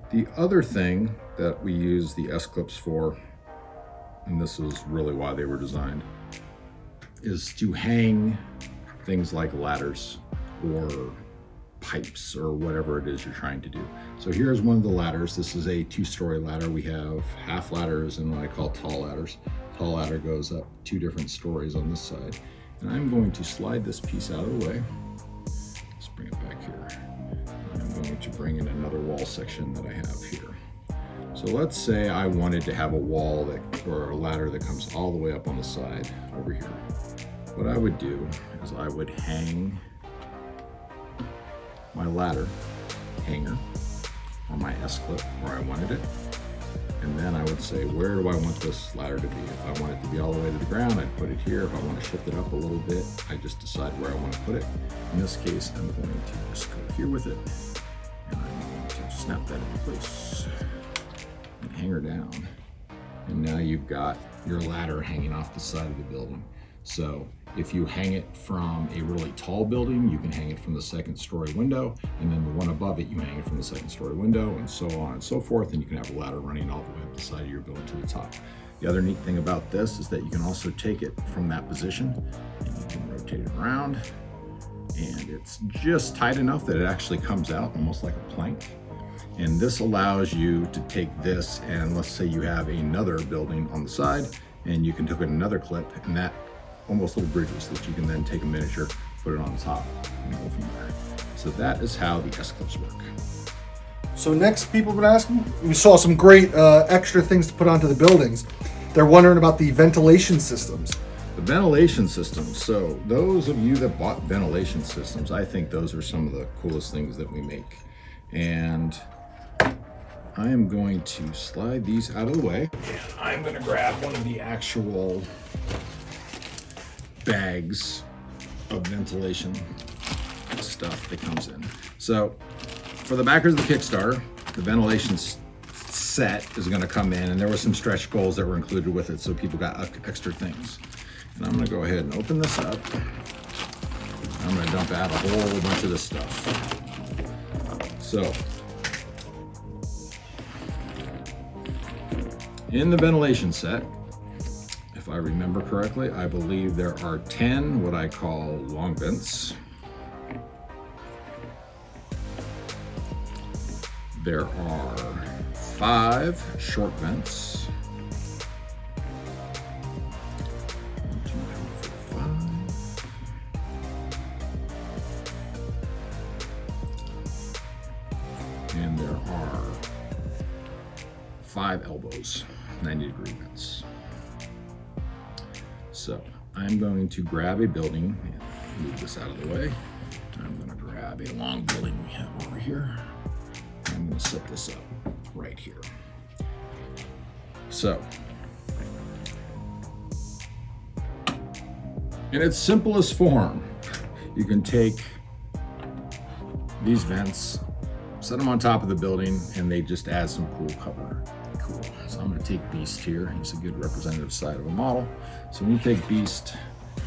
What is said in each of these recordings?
The other thing that we use the S-clips for, and this is really why they were designed, is to hang things like ladders or pipes or whatever it is you're trying to do. So here's one of the ladders. This is a 2-story ladder. We have half ladders and what I call tall ladders. Tall ladder goes up 2 different stories on this side. And I'm going to slide this piece out of the way. Let's bring it back here. I'm going to bring in another wall section that I have here. So let's say I wanted to have a wall that, or a ladder that comes all the way up on the side over here. What I would do is I would hang my ladder hanger on my S-clip where I wanted it. And then I would say, where do I want this ladder to be? If I want it to be all the way to the ground, I'd put it here. If I want to shift it up a little bit, I just decide where I want to put it. In this case, I'm going to just go here with it. And I'm going to snap that into place and hang her down. And now you've got your ladder hanging off the side of the building. So if you hang it from a really tall building, you can hang it from the 2nd-story window, and then the one above it, you hang it from the 2nd-story window, and so on and so forth, and you can have a ladder running all the way up the side of your building to the top. The other neat thing about this is that you can also take it from that position, and you can rotate it around, and it's just tight enough that it actually comes out almost like a plank. And this allows you to take this, and let's say you have another building on the side, and you can take another clip, and that almost little bridges that you can then take a miniature, put it on the top, and go from there. So that is how the S-clips work. So next, people have been asking, we saw some great extra things to put onto the buildings. They're wondering about the ventilation systems. The ventilation systems. So those of you that bought ventilation systems, I think those are some of the coolest things that we make. And I am going to slide these out of the way. And I'm going to grab one of the actual bags of ventilation stuff that comes in. So for the backers of the Kickstarter, the ventilation set is going to come in, and there were some stretch goals that were included with it, so people got extra things. And I'm going to go ahead and open this up. I'm going to dump out a whole bunch of this stuff. So in the ventilation set, if I remember correctly, I believe there are 10 what I call long vents. There are 5 short vents. 1, 2, 3, 4, 5. And there are 5 elbows, 90-degree vents. So I'm going to grab a building and move this out of the way. I'm going to grab a long building we have over here. I'm going to set this up right here. So in its simplest form, you can take these vents, set them on top of the building, and they just add some cool cover. Cool. So I'm going to take Beast here. He's a good representative side of a model. So when you take Beast,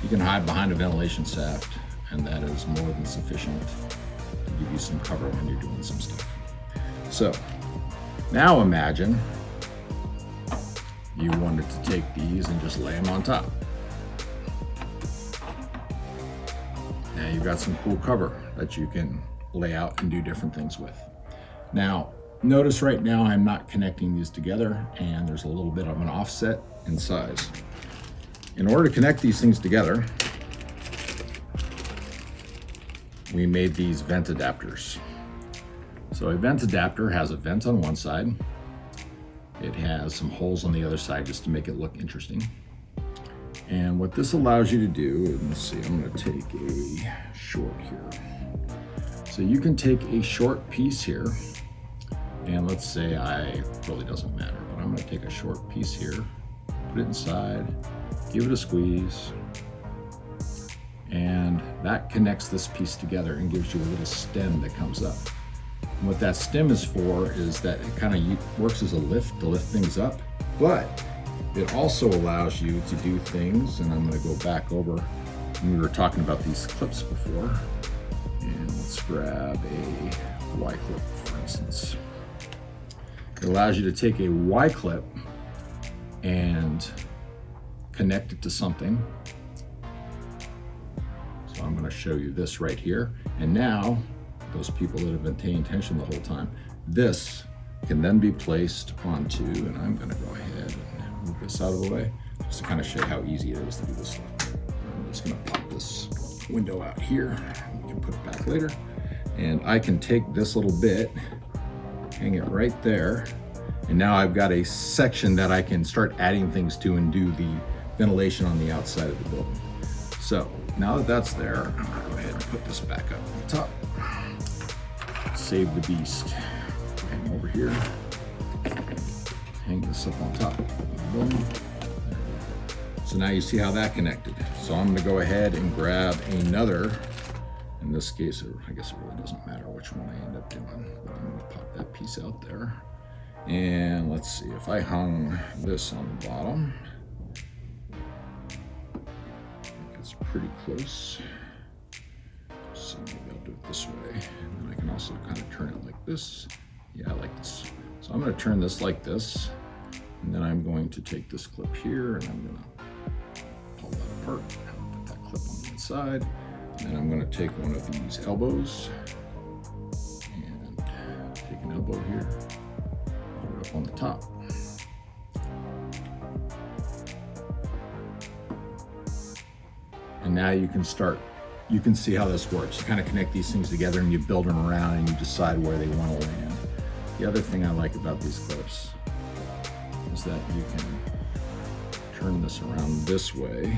you can hide behind a ventilation shaft, and that is more than sufficient to give you some cover when you're doing some stuff. So now imagine you wanted to take these and just lay them on top. Now you've got some cool cover that you can lay out and do different things with. Now, notice right now I'm not connecting these together, and there's a little bit of an offset in size. In order to connect these things together, we made these vent adapters. So a vent adapter has a vent on one side. It has some holes on the other side just to make it look interesting. And what this allows you to do, let's see, I'm going to take a short here. So you can take a short piece here, and let's say it really doesn't matter, but I'm going to take a short piece here, put it inside, give it a squeeze, and that connects this piece together and gives you a little stem that comes up. And what that stem is for is that it kind of works as a lift to lift things up, but it also allows you to do things, and I'm going to go back over when we were talking about these clips before, and let's grab a Y clip, for instance. It allows you to take a Y clip and connect it to something. So I'm going to show you this right here. And now, those people that have been paying attention the whole time, this can then be placed onto, and I'm going to go ahead and move this out of the way, just to kind of show you how easy it is to do this stuff. I'm just going to pop this window out here. We can put it back later. And I can take this little bit, hang it right there, and now I've got a section that I can start adding things to and do the ventilation on the outside of the building. So now that that's there, I'm gonna go ahead and put this back up on top. Save the beast. Hang over here. Hang this up on top of the building. So now you see how that connected. So I'm gonna go ahead and grab another. In this case, I guess it really doesn't matter which one I end up doing, but I'm gonna pop that piece out there. And let's see, if I hung this on the bottom, I think it's pretty close. So maybe I'll do it this way. And then I can also kind of turn it like this. Yeah, I like this. So I'm gonna turn this like this, and then I'm going to take this clip here and I'm gonna pull that apart, put that clip on the inside. And I'm going to take one of these elbows and take an elbow here, put it up on the top. And now you can see how this works. You kind of connect these things together and you build them around and you decide where they want to land. The other thing I like about these clips is that you can turn this around this way.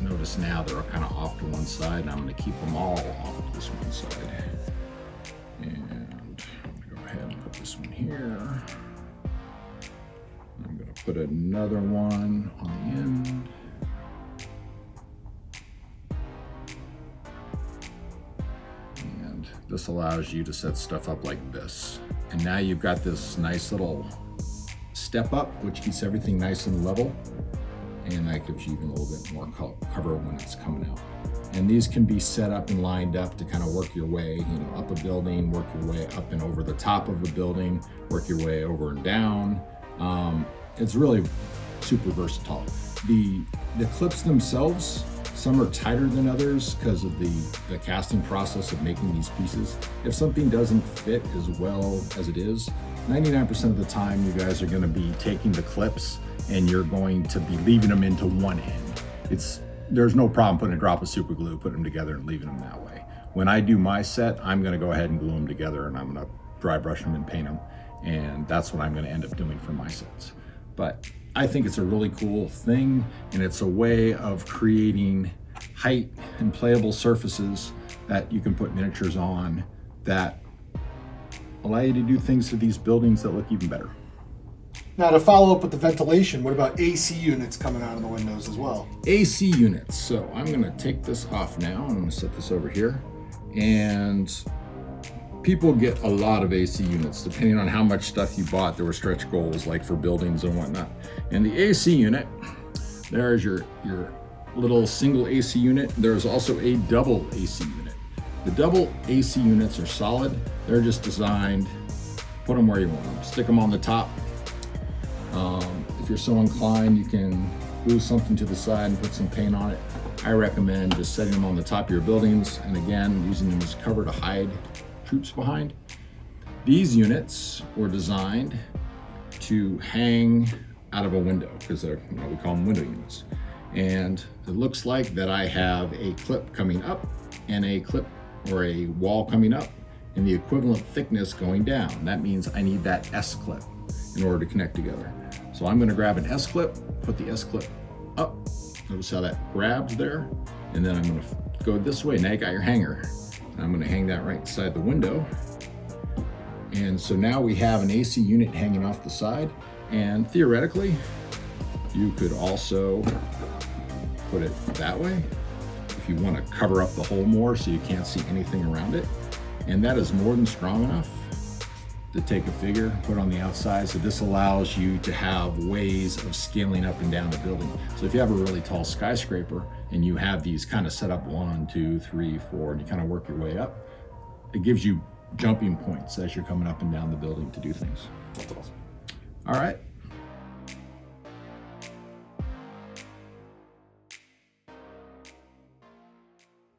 Notice now they're kind of off to one side, and I'm going to keep them all off to this one side. And I'm going to go ahead and put this one here. I'm going to put another one on the end. And this allows you to set stuff up like this. And now you've got this nice little step up, which keeps everything nice and level. And that gives you even a little bit more cover when it's coming out. And these can be set up and lined up to kind of work your way, up a building, work your way up and over the top of a building, work your way over and down. It's really super versatile. The clips themselves, some are tighter than others because of the casting process of making these pieces. If something doesn't fit as well as it is, 99% of the time you guys are going to be taking the clips and you're going to be leaving them into one end. There's no problem putting a drop of super glue, putting them together and leaving them that way. When I do my set, I'm gonna go ahead and glue them together and I'm gonna dry brush them and paint them. And that's what I'm gonna end up doing for my sets. But I think it's a really cool thing, and it's a way of creating height and playable surfaces that you can put miniatures on that allow you to do things to these buildings that look even better. Now, to follow up with the ventilation, what about AC units coming out of the windows as well? AC units. So I'm going to take this off now. I'm going to set this over here. And people get a lot of AC units depending on how much stuff you bought. There were stretch goals like for buildings and whatnot. And the AC unit, there's your little single AC unit. There's also a double AC unit. The double AC units are solid. They're just designed, put them where you want them. Stick them on the top. If you're so inclined, you can glue something to the side and put some paint on it. I recommend just setting them on the top of your buildings, and again, using them as cover to hide troops behind. These units were designed to hang out of a window because they're, we call them window units. And it looks like that I have a clip coming up and a clip or a wall coming up and the equivalent thickness going down. That means I need that S clip in order to connect together. So I'm going to grab an S clip, put the S clip up. Notice how that grabs there. And then I'm going to go this way. Now you got your hanger. And I'm going to hang that right inside the window. And so now we have an AC unit hanging off the side. And theoretically, you could also put it that way if you want to cover up the hole more so you can't see anything around it. And that is more than strong enough to take a figure, put on the outside. So this allows you to have ways of scaling up and down the building. So if you have a really tall skyscraper and you have these kind of set up 1, 2, 3, 4, and you kind of work your way up, it gives you jumping points as you're coming up and down the building to do things. That's awesome. All right.